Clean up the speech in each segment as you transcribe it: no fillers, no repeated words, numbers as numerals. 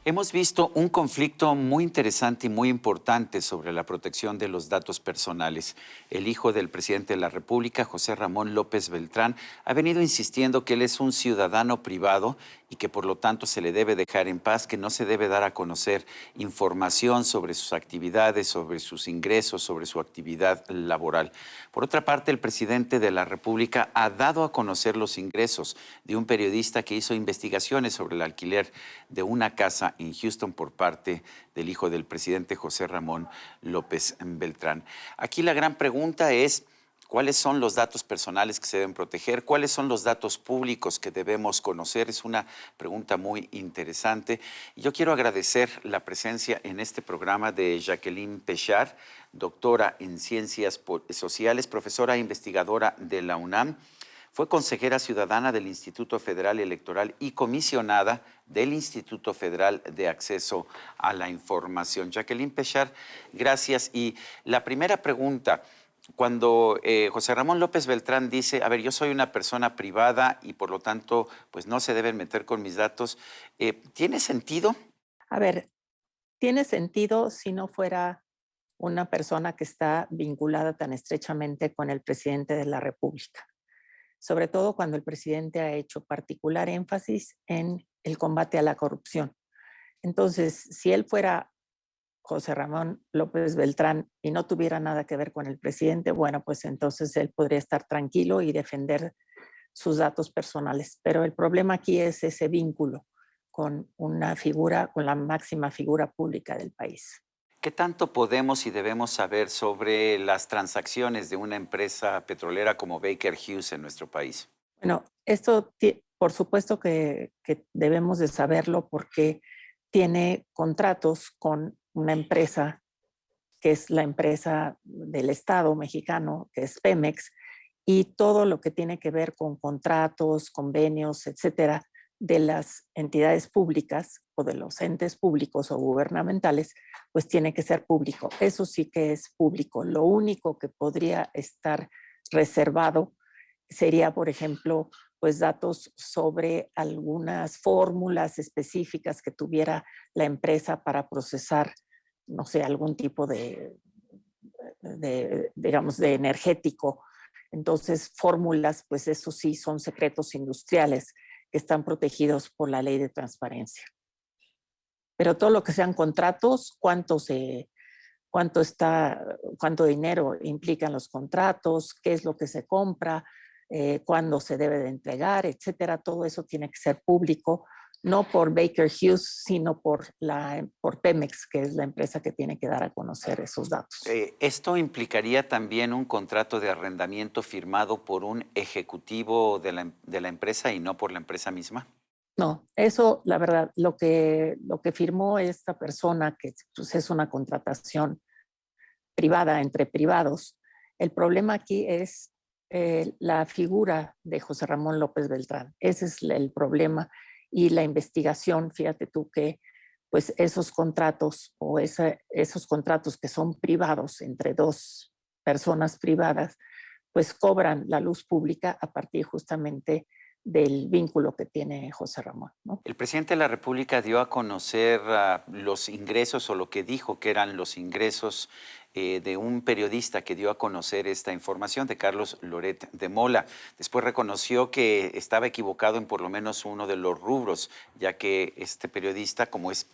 Hemos visto un conflicto muy interesante y muy importante sobre la protección de los datos personales. El hijo del presidente de la República, José Ramón López Beltrán, ha venido insistiendo que él es un ciudadano privado y que por lo tanto se le debe dejar en paz, que no se debe dar a conocer información sobre sus actividades, sobre sus ingresos, sobre su actividad laboral. Por otra parte, el presidente de la República ha dado a conocer los ingresos de un periodista que hizo investigaciones sobre el alquiler de una casa en Houston por parte del hijo del presidente José Ramón López Beltrán. Aquí la gran pregunta es: ¿cuáles son los datos personales que se deben proteger? ¿Cuáles son los datos públicos que debemos conocer? Es una pregunta muy interesante. Y yo quiero agradecer la presencia en este programa de Jacqueline Pechard, doctora en Ciencias Sociales, profesora e investigadora de la UNAM. Fue consejera ciudadana del Instituto Federal Electoral y comisionada del Instituto Federal de Acceso a la Información. Jacqueline Pechard, gracias. Y la primera pregunta: cuando José Ramón López Beltrán dice, a ver, yo soy una persona privada y por lo tanto, pues no se deben meter con mis datos, ¿tiene sentido? A ver, tiene sentido si no fuera una persona que está vinculada tan estrechamente con el presidente de la República, sobre todo cuando el presidente ha hecho particular énfasis en el combate a la corrupción. Entonces, si él fuera José Ramón López Beltrán y no tuviera nada que ver con el presidente, bueno, pues entonces él podría estar tranquilo y defender sus datos personales. Pero el problema aquí es ese vínculo con una figura, con la máxima figura pública del país. ¿Qué tanto podemos y debemos saber sobre las transacciones de una empresa petrolera como Baker Hughes en nuestro país? Bueno, esto por supuesto que debemos de saberlo porque tiene contratos con una empresa que es la empresa del Estado mexicano, que es Pemex, y todo lo que tiene que ver con contratos, convenios, etcétera, de las entidades públicas o de los entes públicos o gubernamentales, pues tiene que ser público. Eso sí que es público. Lo único que podría estar reservado sería, por ejemplo, pues datos sobre algunas fórmulas específicas que tuviera la empresa para procesar, no sé, algún tipo digamos, de energético. Entonces, fórmulas, pues eso sí, son secretos industriales que están protegidos por la ley de transparencia. Pero todo lo que sean contratos, cuánto dinero implican los contratos, qué es lo que se compra, cuándo se debe de entregar, etcétera, todo eso tiene que ser público, no por Baker Hughes, sino por Pemex, que es la empresa que tiene que dar a conocer esos datos. ¿Esto implicaría también un contrato de arrendamiento firmado por un ejecutivo de la empresa y no por la empresa misma? No, eso, la verdad, lo que firmó esta persona, que pues, es una contratación privada entre privados. El problema aquí es la figura de José Ramón López Beltrán. Ese es el problema. Y la investigación, fíjate tú que pues esos contratos esos contratos que son privados entre dos personas privadas, pues cobran la luz pública a partir justamente del vínculo que tiene José Ramón, ¿no? El presidente de la República dio a conocer los ingresos, o lo que dijo que eran los ingresos de un periodista que dio a conocer esta información, de Carlos Loret de Mola. Después reconoció que estaba equivocado en por lo menos uno de los rubros, ya que este periodista, como es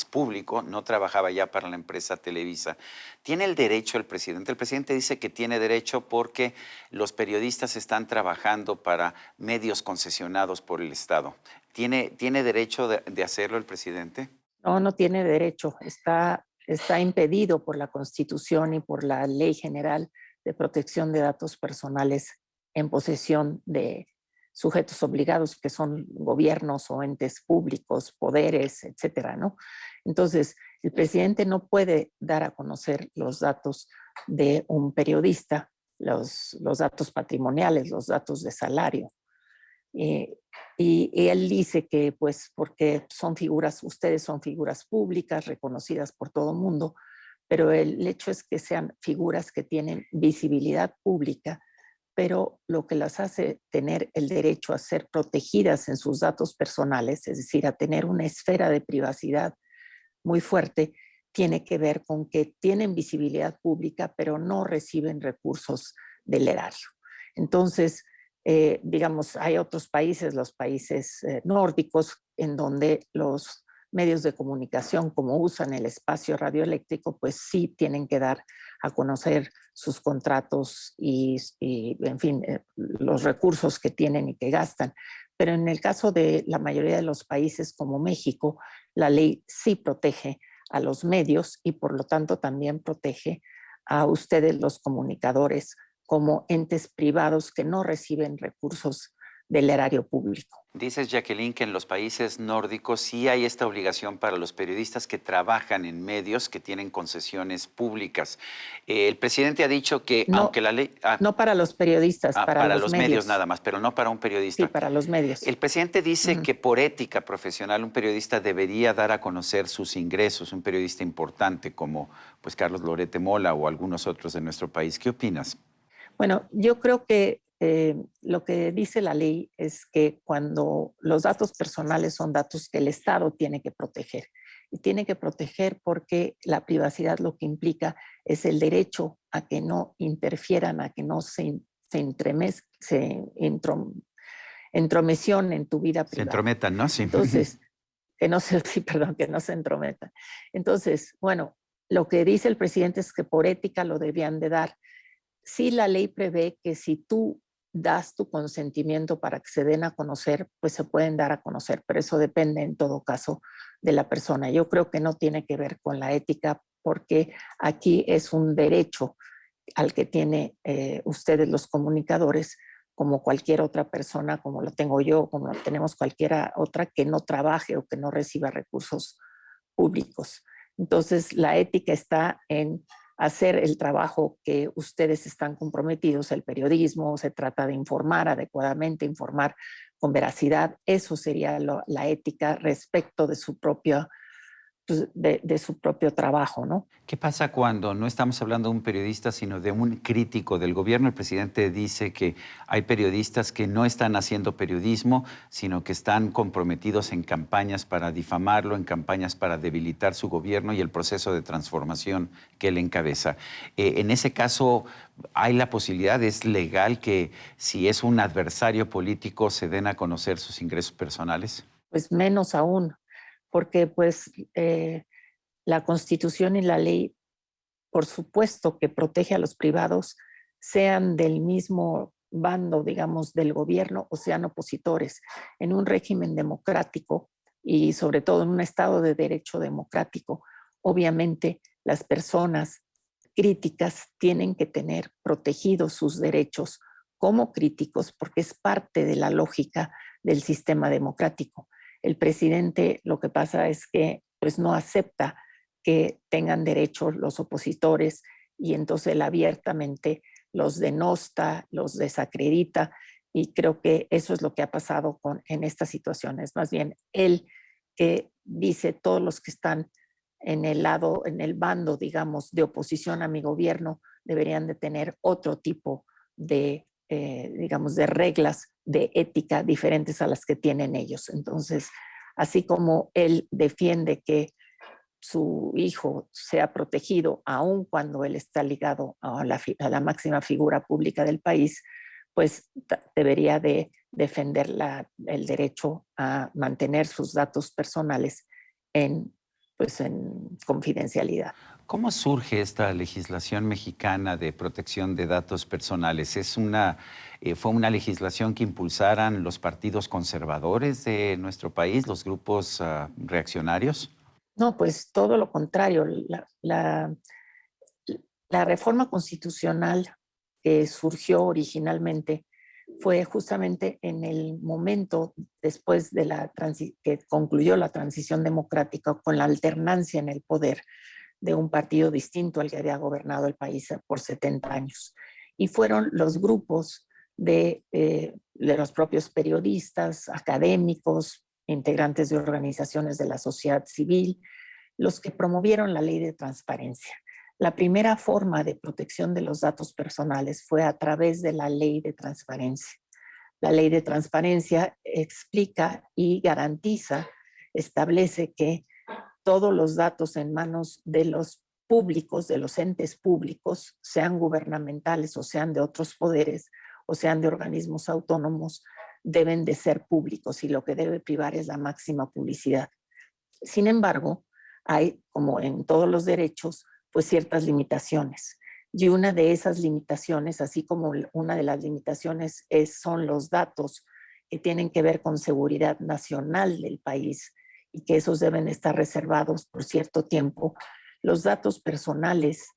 público, no trabajaba ya para la empresa Televisa. ¿Tiene el derecho el presidente? El presidente dice que tiene derecho porque los periodistas están trabajando para medios concesionados por el Estado. ¿Tiene derecho de hacerlo el presidente? No, no tiene derecho. Está impedido por la Constitución y por la Ley General de Protección de Datos Personales en posesión de sujetos obligados, que son gobiernos o entes públicos, poderes, etcétera, ¿no? Entonces, el presidente no puede dar a conocer los datos de un periodista, los datos patrimoniales, los datos de salario. Eh, y él dice que, pues, porque ustedes son figuras públicas, reconocidas por todo el mundo, pero el hecho es que sean figuras que tienen visibilidad pública, pero lo que las hace tener el derecho a ser protegidas en sus datos personales, es decir, a tener una esfera de privacidad muy fuerte tiene que ver con que tienen visibilidad pública, pero no reciben recursos del erario. Entonces, digamos, hay otros países, los países nórdicos, en donde los medios de comunicación, como usan el espacio radioeléctrico, pues sí tienen que dar a conocer sus contratos y en fin, los recursos que tienen y que gastan. Pero en el caso de la mayoría de los países como México, la ley sí protege a los medios y por lo tanto también protege a ustedes los comunicadores como entes privados que no reciben recursos del erario público. Dices, Jacqueline, que en los países nórdicos sí hay esta obligación para los periodistas que trabajan en medios que tienen concesiones públicas. El presidente ha dicho que No, aunque la ley... no para los periodistas, para para los los medios medios. nada más, pero no para un Sí, periodista. para los medios. El presidente dice que por ética profesional un periodista debería dar a conocer sus ingresos, un periodista importante como pues Carlos Lorete Mola o algunos otros de nuestro país. ¿Qué opinas? Bueno, yo creo que lo que dice la ley es que cuando los datos personales son datos que el Estado tiene que proteger. Y tiene que proteger porque la privacidad lo que implica es el derecho a que no interfieran, a que no entromisión en tu vida Se privada. entrometan, ¿no? Sí. Entonces, que no se, sí, perdón, que no se entrometan. Entonces, bueno, lo que dice el presidente es que por ética lo debían de dar. Sí, la ley prevé que si tú das tu consentimiento para que se den a conocer, pues se pueden dar a conocer, pero eso depende en todo caso de la persona. Yo creo que no tiene que ver con la ética porque aquí es un derecho al que tiene ustedes los comunicadores, como cualquier otra persona, como lo tengo yo, como lo tenemos cualquiera otra que no trabaje o que no reciba recursos públicos. Entonces, la ética está en hacer el trabajo que ustedes están comprometidos, el periodismo, se trata de informar adecuadamente, informar con veracidad, eso sería la ética respecto de su propio, pues, de su propio trabajo, ¿no? ¿Qué pasa cuando no estamos hablando de un periodista, sino de un crítico del gobierno? El presidente dice que hay periodistas que no están haciendo periodismo, sino que están comprometidos en campañas para difamarlo, en campañas para debilitar su gobierno y el proceso de transformación que él encabeza. En ese caso, ¿hay la posibilidad, es legal que si es un adversario político se den a conocer sus ingresos personales? Pues menos aún, porque pues la Constitución y la ley, por supuesto que protege a los privados, sean del mismo bando, digamos, del gobierno o sean opositores. En un régimen democrático y sobre todo en un Estado de derecho democrático, obviamente las personas críticas tienen que tener protegidos sus derechos como críticos porque es parte de la lógica del sistema democrático. El presidente lo que pasa es que pues no acepta que tengan derechos los opositores y entonces él abiertamente los denosta, los desacredita y creo que eso es lo que ha pasado en estas situaciones. Más bien, él que dice todos los que están en el lado, en el bando, digamos, de oposición a mi gobierno, deberían de tener otro tipo de, digamos, de reglas de ética diferentes a las que tienen ellos. Entonces, así como él defiende que su hijo sea protegido, aun cuando él está ligado a la máxima figura pública del país, pues debería de defender el derecho a mantener sus datos personales en, pues, en confidencialidad. ¿Cómo surge esta legislación mexicana de protección de datos personales? ¿Fue una legislación que impulsaran los partidos conservadores de nuestro país, los grupos reaccionarios? No, pues todo lo contrario. La reforma constitucional que surgió originalmente fue justamente en el momento después de que concluyó la transición democrática con la alternancia en el poder de un partido distinto al que había gobernado el país por 70 años. Y fueron los grupos de los propios periodistas, académicos, integrantes de organizaciones de la sociedad civil, los que promovieron la ley de transparencia. La primera forma de protección de los datos personales fue a través de la ley de transparencia. La ley de transparencia explica y garantiza, establece que todos los datos en manos de los públicos, de los entes públicos, sean gubernamentales o sean de otros poderes o sean de organismos autónomos, deben de ser públicos y lo que debe privar es la máxima publicidad. Sin embargo, hay, como en todos los derechos, pues ciertas limitaciones. Y una de esas limitaciones, así como una de las limitaciones son los datos que tienen que ver con seguridad nacional del país y que esos deben estar reservados por cierto tiempo, los datos personales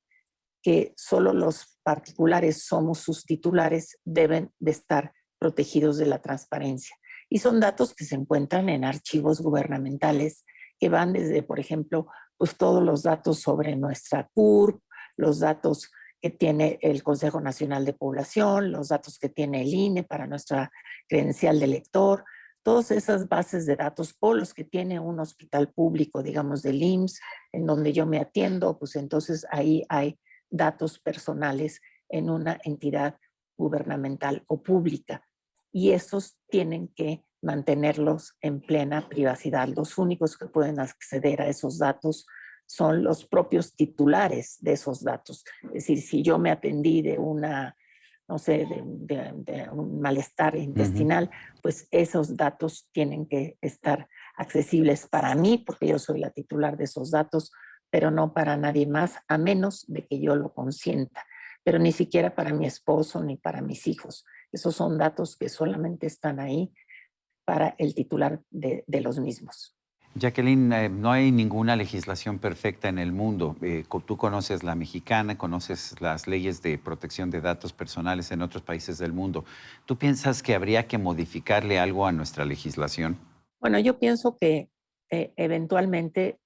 que solo los particulares somos sus titulares deben de estar protegidos de la transparencia. Y son datos que se encuentran en archivos gubernamentales que van desde, por ejemplo, pues todos los datos sobre nuestra CURP, los datos que tiene el Consejo Nacional de Población, los datos que tiene el INE para nuestra credencial de lector, todas esas bases de datos o los que tiene un hospital público, digamos del IMSS, en donde yo me atiendo, pues entonces ahí hay datos personales en una entidad gubernamental o pública. Y esos tienen que mantenerlos en plena privacidad. Los únicos que pueden acceder a esos datos son los propios titulares de esos datos. Es decir, si yo me atendí de una, no sé, de un malestar intestinal, pues esos datos tienen que estar accesibles para mí, porque yo soy la titular de esos datos, pero no para nadie más, a menos de que yo lo consienta. Pero ni siquiera para mi esposo ni para mis hijos. Esos son datos que solamente están ahí para el titular de los mismos. Jacqueline, no hay ninguna legislación perfecta en el mundo. Tú conoces la mexicana, conoces las leyes de protección de datos personales en otros países del mundo. ¿Tú piensas que habría que modificarle algo a nuestra legislación? Bueno, yo pienso que eventualmente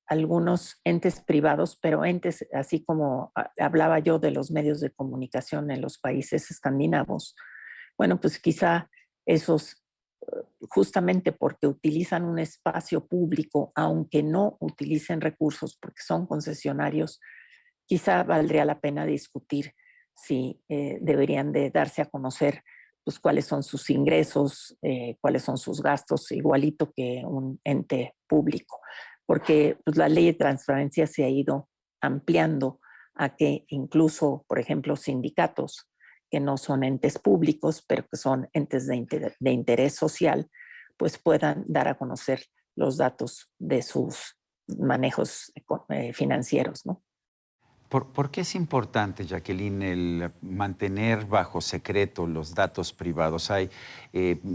algunos entes privados, pero entes, así como hablaba yo de los medios de comunicación en los países escandinavos, bueno, pues quizá esos, justamente porque utilizan un espacio público, aunque no utilicen recursos porque son concesionarios, quizá valdría la pena discutir si deberían de darse a conocer pues, cuáles son sus ingresos, cuáles son sus gastos, igualito que un ente público, porque pues, la ley de transparencia se ha ido ampliando a que incluso, por ejemplo, sindicatos que no son entes públicos, pero que son entes de interés social, pues puedan dar a conocer los datos de sus manejos financieros, ¿no? ¿Por qué es importante, Jacqueline, el mantener bajo secreto los datos privados?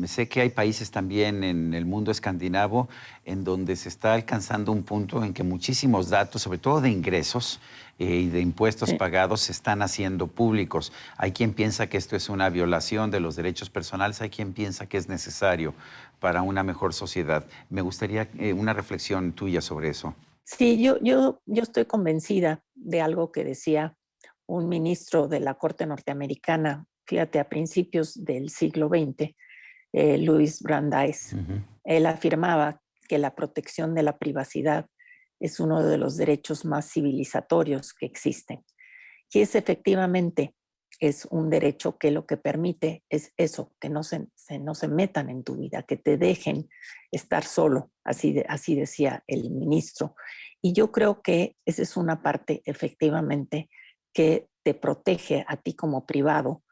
Sé que hay países también en el mundo escandinavo en donde se está alcanzando un punto en que muchísimos datos, sobre todo de ingresos y de impuestos pagados, se están haciendo públicos. Hay quien piensa que esto es una violación de los derechos personales, hay quien piensa que es necesario para una mejor sociedad. Me gustaría una reflexión tuya sobre eso. Sí, yo estoy convencida de algo que decía un ministro de la Corte norteamericana, fíjate, a principios del siglo XX, Louis Brandeis. Él afirmaba que la protección de la privacidad es uno de los derechos más civilizatorios que existen. Y es efectivamente es un derecho que lo que permite es eso, que no se metan en tu vida, que te dejen estar solo, así decía el ministro. Y yo creo que esa es una parte efectivamente que te protege a ti como privado,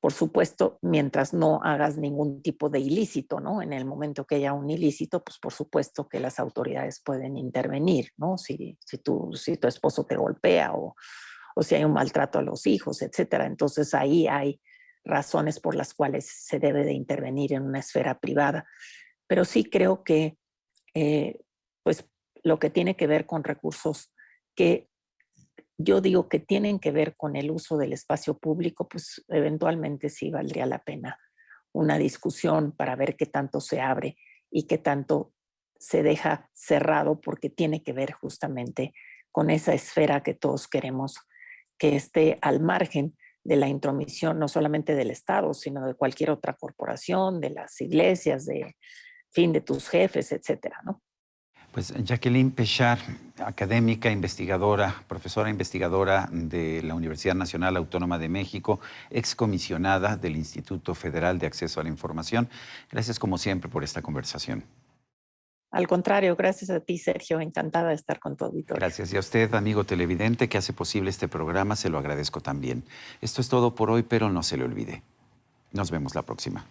por supuesto, mientras no hagas ningún tipo de ilícito, ¿no? En el momento que haya un ilícito, pues por supuesto que las autoridades pueden intervenir, ¿no? Si tu esposo te golpea o si hay un maltrato a los hijos, etcétera. Entonces ahí hay razones por las cuales se debe de intervenir en una esfera privada. Pero sí creo que pues lo que tiene que ver con recursos que yo digo que tienen que ver con el uso del espacio público, pues eventualmente sí valdría la pena una discusión para ver qué tanto se abre y qué tanto se deja cerrado, porque tiene que ver justamente con esa esfera que todos queremos que esté al margen de la intromisión no solamente del Estado, sino de cualquier otra corporación, de las iglesias, de tus jefes, etcétera, ¿no? Pues Jacqueline Pechard, académica, investigadora, profesora investigadora de la Universidad Nacional Autónoma de México, excomisionada del Instituto Federal de Acceso a la Información. Gracias como siempre por esta conversación. Al contrario, gracias a ti, Sergio. Encantada de estar con tu auditorio. Gracias. Y a usted, amigo televidente, que hace posible este programa, se lo agradezco también. Esto es todo por hoy, pero no se le olvide. Nos vemos la próxima.